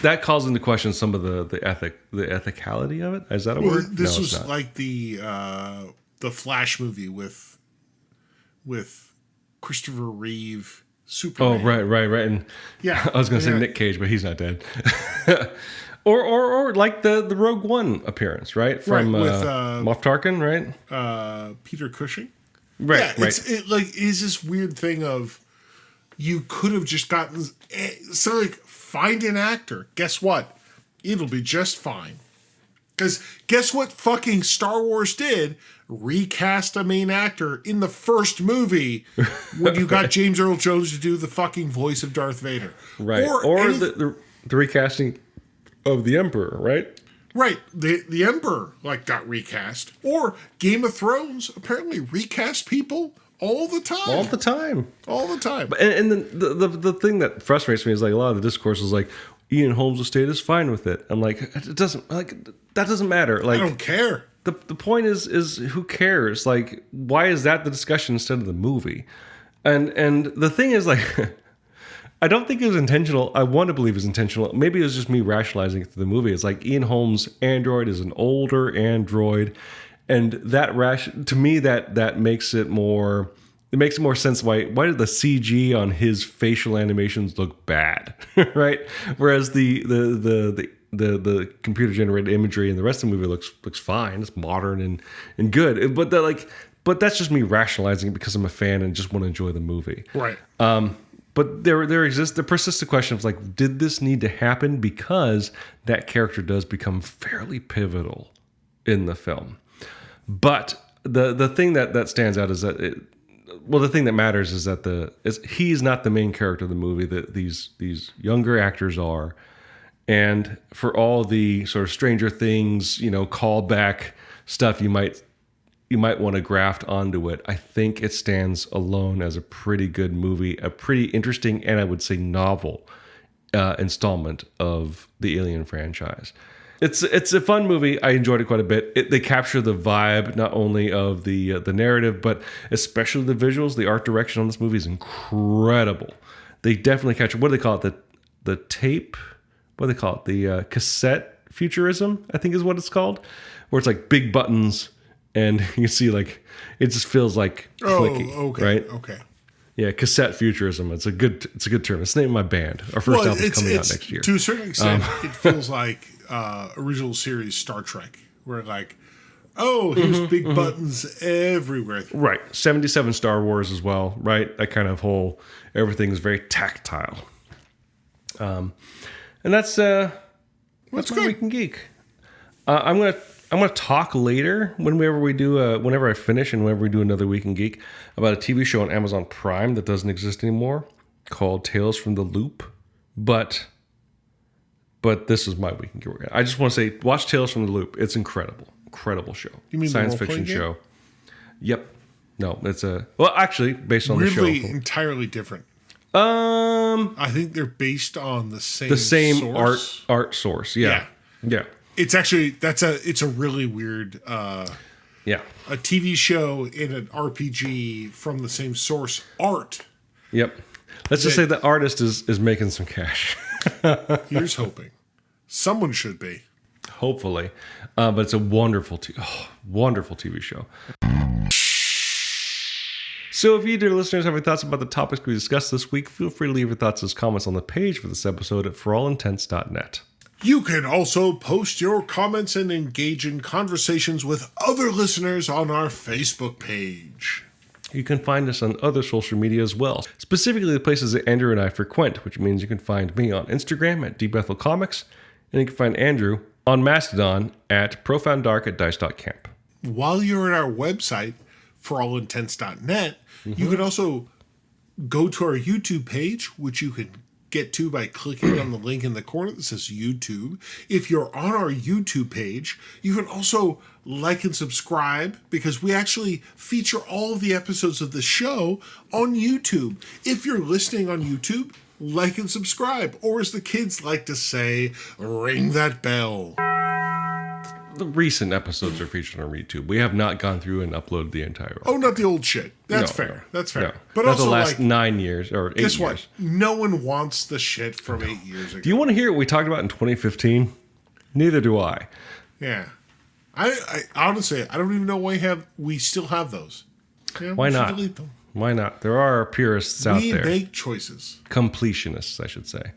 That calls into question some of the ethicality of it. Is that a word? This No, was it's not. like the Flash movie with Christopher Reeve, Superman. Oh, right. And Yeah. I was going to say Nick Cage, but he's not dead. or like the Rogue One appearance, right? From with Moff Tarkin, right? Peter Cushing. Right, Yeah, right. it is this weird thing of you could have just gotten so like find an actor. Guess what? It'll be just fine. Because guess what fucking Star Wars did? Recast a main actor in the first movie when you got James Earl Jones to do the fucking voice of Darth Vader. Right. Or the recasting of the Emperor, right? Right. The Emperor got recast. Or Game of Thrones apparently recast people all the time. All the time. All the time. And the thing that frustrates me is like a lot of the discourse is like Ian Holmes' estate is fine with it. I'm like, it doesn't that doesn't matter. Like I don't care. The point is who cares? Like, why is that the discussion instead of the movie? And the thing is like I don't think it was intentional. I want to believe it was intentional. Maybe it was just me rationalizing it through the movie. It's like Ian Holmes' android is an older android, and that to me that makes it more. It makes more sense why did the CG on his facial animations look bad, right? Whereas the computer generated imagery and the rest of the movie looks fine. It's modern and good. But that's just me rationalizing it because I'm a fan and just want to enjoy the movie. Right. But there persists the question of like, did this need to happen because that character does become fairly pivotal in the film? But the thing that stands out is that the thing that matters is that he's not the main character of the movie. That these younger actors are, and for all the sort of Stranger Things, callback stuff you might want to graft onto it, I think it stands alone as a pretty good movie, a pretty interesting and I would say novel installment of the Alien franchise. It's a fun movie. I enjoyed it quite a bit. They capture the vibe not only of the narrative, but especially the visuals. The art direction on this movie is incredible. They definitely capture, what do they call it? The tape? What do they call it? The cassette futurism, I think is what it's called, where it's like big buttons and you see like it just feels like clicky, right? Okay. Yeah, cassette futurism. It's a good term. It's the name of my band. Our first album is coming out next year. To a certain extent, it feels like original series Star Trek, where here's big buttons everywhere. Right. 77 Star Wars as well, right? That kind of whole everything is very tactile. And that's my Week in Geek. I'm gonna talk later whenever I finish and whenever we do another Week in Geek about a TV show on Amazon Prime that doesn't exist anymore called Tales from the Loop. But this is my Week in Geek. I just want to say, watch Tales from the Loop. It's incredible show. You mean science the fiction game? Show? Yep. No, it's actually based on Weirdly, the show. entirely different. I think they're based on the same source. art source. Yeah. It's actually it's a really weird a TV show and an RPG from the same source art. Yep. Let's just say the artist is making some cash. Here's hoping. Someone should be. Hopefully. But it's a wonderful TV show. So if you, dear listeners, have any thoughts about the topics we discussed this week, feel free to leave your thoughts as comments on the page for this episode at forallintents.net. You can also post your comments and engage in conversations with other listeners on our Facebook page. You can find us on other social media as well, specifically the places that Andrew and I frequent, which means you can find me on Instagram at dbethelcomics, and you can find Andrew on Mastodon at profounddark@dice.camp. While you're at our website, forallintents.net, you can also go to our YouTube page, which you can get to by clicking on the link in the corner that says YouTube. If you're on our YouTube page, you can also like and subscribe because we actually feature all of the episodes of the show on YouTube. If you're listening on YouTube, like and subscribe, or as the kids like to say, ring that bell. the recent episodes are featured on YouTube. We have not gone through and uploaded the entire one. Oh, not the old shit. That's fair. No. That's fair. No. But not also, the last like, 9 years or 8 years. guess what? No one wants the shit from 8 years ago. Do you want to hear what we talked about in 2015? Neither do I. Yeah. I honestly, I don't even know why we still have those. Yeah, Why we should not? delete them. Why not? There are purists out We there. make choices. Completionists, I should say.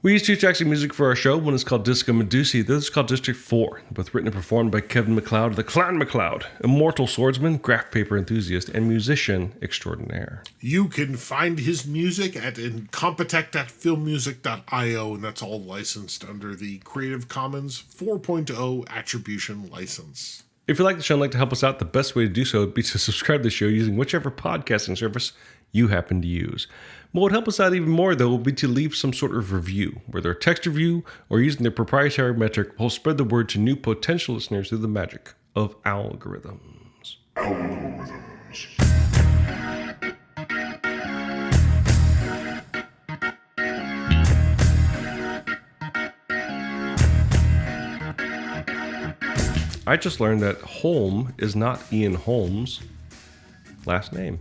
We use two tracks of music for our show. One is called Disco Medusae. The other is called District 4. Both written and performed by Kevin McLeod, the Clan McLeod, immortal swordsman, graph paper enthusiast, and musician extraordinaire. You can find his music at incompetech.filmmusic.io, and that's all licensed under the Creative Commons 4.0 Attribution License. If you like the show and like to help us out, the best way to do so would be to subscribe to the show using whichever podcasting service you happen to use. What would help us out even more, though, would be to leave some sort of review, whether a text review or using their proprietary metric will spread the word to new potential listeners through the magic of algorithms. I just learned that Holm is not Ian Holmes' last name.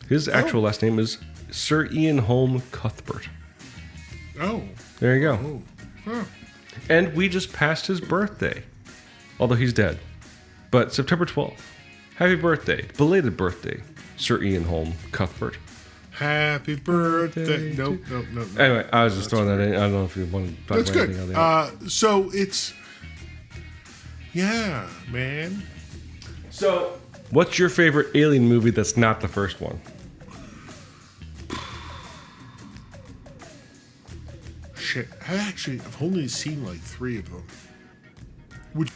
His actual last name is Sir Ian Holm Cuthbert. Oh. There you go. Oh. Huh. And we just passed his birthday, although he's dead. But September 12th. Happy birthday, belated birthday, Sir Ian Holm Cuthbert. Happy birthday. Nope. Anyway, I was just throwing that in. I don't know if you want to talk That's about good. anything else. So it's... Yeah, man. So, what's your favorite Alien movie that's not the first one? Shit. I've only seen like 3 of them. Which...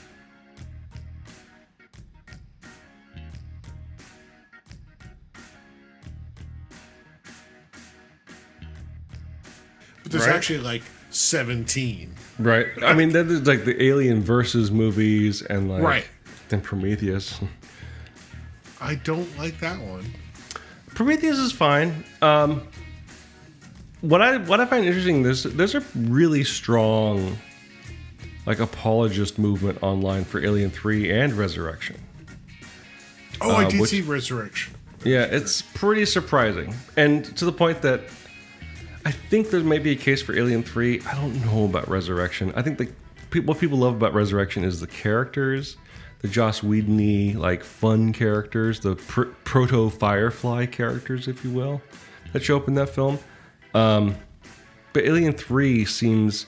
But there's actually like 17. Right. I mean, then there's like the Alien versus movies and like... Right. Then Prometheus. I don't like that one. Prometheus is fine. What I find interesting, there's a really strong like apologist movement online for Alien 3 and Resurrection. Oh, I did see Resurrection. Yeah, it's pretty surprising. And to the point that I think there may be a case for Alien 3. I don't know about Resurrection. I think what people love about Resurrection is the characters, the Joss Whedon-y, like fun characters, the proto-Firefly characters, if you will, that show up in that film. But Alien 3 seems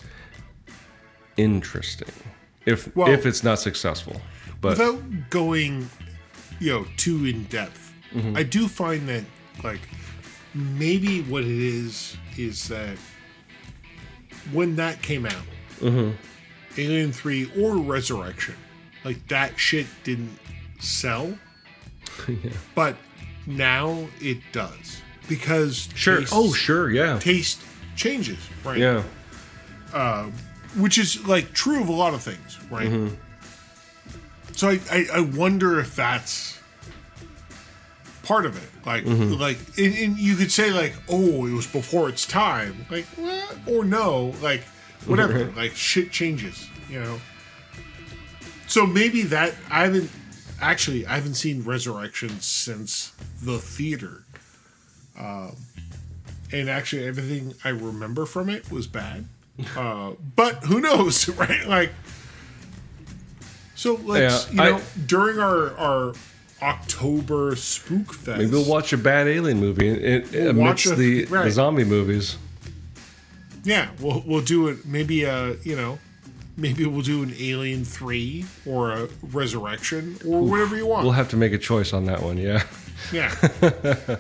interesting if it's not successful. But without going, too in depth, I do find that like maybe what it is that when that came out, Alien 3 or Resurrection, like that shit didn't sell. yeah. But now it does. Because taste changes, right? Yeah. Which is like true of a lot of things, right? So I wonder if that's part of it. Like and you could say like, oh, it was before its time. Like, well, or no, like whatever. Like shit changes, So maybe that I haven't seen Resurrection since the theater. And actually everything I remember from it was bad. But who knows, right? Like, so let's, during our October Spook Fest. Maybe we'll watch a bad Alien movie amidst the zombie movies. Yeah, we'll do it. Maybe maybe we'll do an Alien 3 or a Resurrection or whatever you want. We'll have to make a choice on that one. Yeah. Yeah.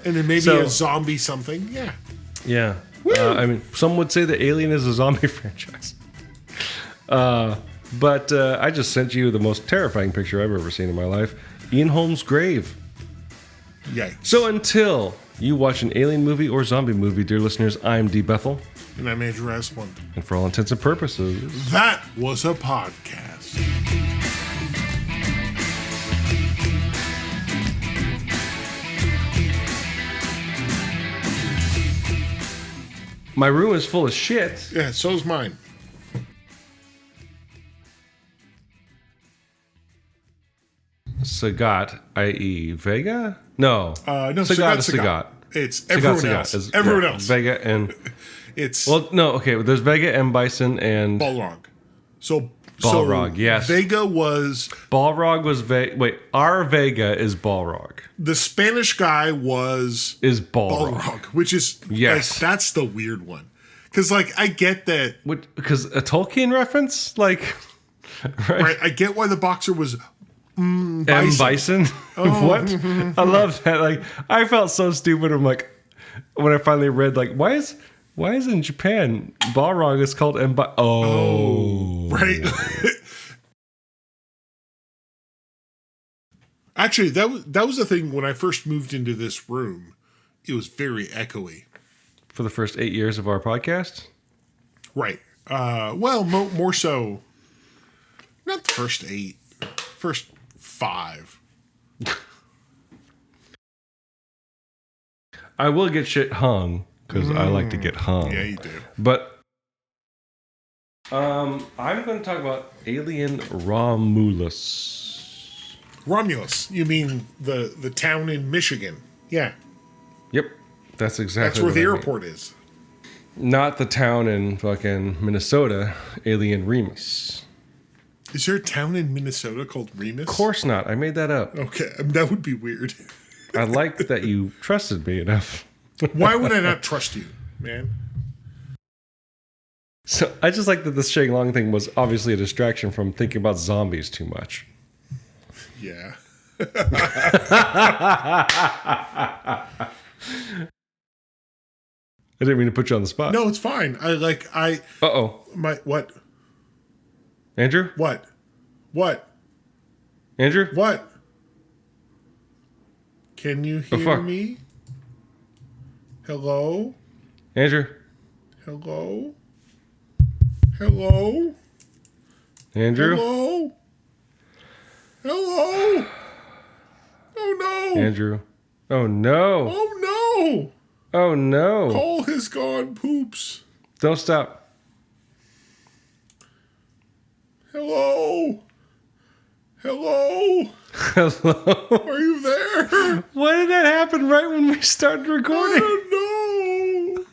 And then maybe a zombie something. Yeah. Yeah. I mean, some would say that Alien is a zombie franchise. But I just sent you the most terrifying picture I've ever seen in my life. Ian Holmes' grave. Yikes. So until you watch an alien movie or zombie movie, dear listeners, I'm D. Bethel. And I'm Andrew Asplund. And for all intents and purposes, that was a podcast. my room is full of shit. Yeah, so's mine. Sagat, i.e. Vega? No. No, Sagat is Sagat. Sagat. It's everyone Sagat else. is- Everyone yeah, else. Vega and... It's Well, no, okay. There's Vega and Bison and... Balrog. So Balrog, yes. Vega was Balrog was... Wait, our Vega is Balrog. the Spanish guy was Is Balrog. Balrog, which is Yes. like, that's the weird one. Because like I get that, Because a Tolkien reference? Like... right? I get why the boxer was M. Bison? What? I love that. Like, I felt so stupid. I'm like, when I finally read, like, why is in Japan Balrog is called M. right. Actually, that was the thing when I first moved into this room. It was very echoey. For the first 8 years of our podcast? Right. Well, more so. Not the first 8. First 5. I will get shit hung, because I like to get hung. Yeah, you do. But I'm going to talk about Alien Romulus. Romulus. You mean the town in Michigan? Yeah. Yep. That's exactly That's where what the I mean. airport is. Not the town in fucking Minnesota, Alien Remus. Is there a town in Minnesota called Remus? Of course not. I made that up. Okay, that would be weird. I liked that you trusted me enough. Why would I not trust you, man? So I just like that this Sheng Long thing was obviously a distraction from thinking about zombies too much. Yeah. I didn't mean to put you on the spot. No, it's fine. Uh-oh. What? Andrew? What? Andrew? What? Can you hear fuck. me? Hello? Andrew? Hello? Hello? Andrew? Hello? Hello? Oh no! Andrew? Oh no! Oh no! Oh no! Cole has gone poops. Don't stop. Hello? Hello? Hello? Are you there? Why did that happen right when we started I recording? don't know.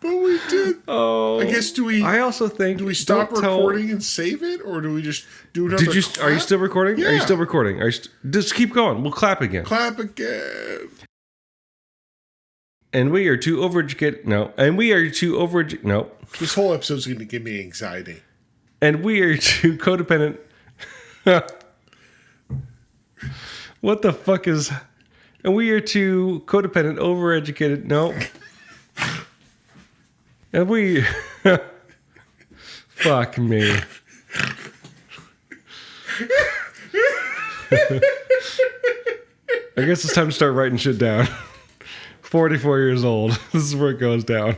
But we did. Oh. I guess do we also think... do we stop don't tell- recording and save it, or do we just do another? Are you clap? still recording? Are you Yeah. still recording? Just keep going. We'll clap again. Clap again. And we are too overeducated. No. And we are too overeducated. No. This whole episode's going to give me anxiety. And we are too codependent. What the fuck is... And we are too codependent, overeducated. No. And we... Fuck me. I guess it's time to start writing shit down. 44 years old. This is where it goes down.